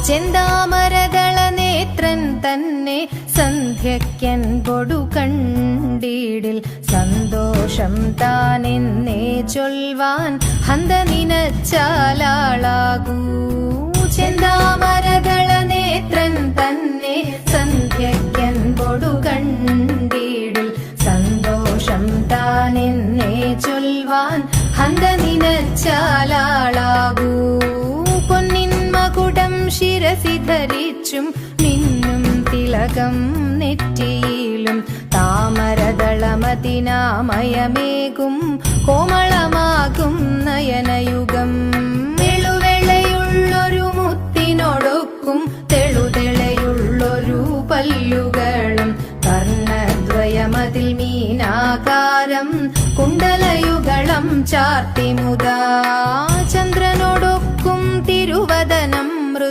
ചെന്താമരദള നേത്രൻ തന്നെ സന്ധ്യയ്ക്കൻപൊടു കണ്ടീടിൽ സന്തോഷം താനെന്നേ ചൊൽവാൻ ഹന്ത നിനച്ചാലാളാകൂ. ചെന്താമരദള നേത്രൻ തന്നെ സന്ധ്യയ്ക്കൻപൊടു കണ്ടീടിൽ സന്തോഷം താനെന്നേ ചൊൽവാൻ ഹന്ത നിനച്ചാലാളാകൂ. പൊന്നിൻ മകുടം ശിരസി ധരിച്ചും മിന്നും തിലകം നെറ്റിയിലും താമരദളമതിനാമയമേകും കോമളമാകും നയനയുഗം. വെളുവെളയുള്ളൊരു മുത്തിനൊടുക്കും തെളുതെളയുള്ളൊരു പല്ലുകളും കർണദ്വയമതിൽ മീനാകാരം കുണ്ടലയുഗളം ചാർത്തിമുതാ.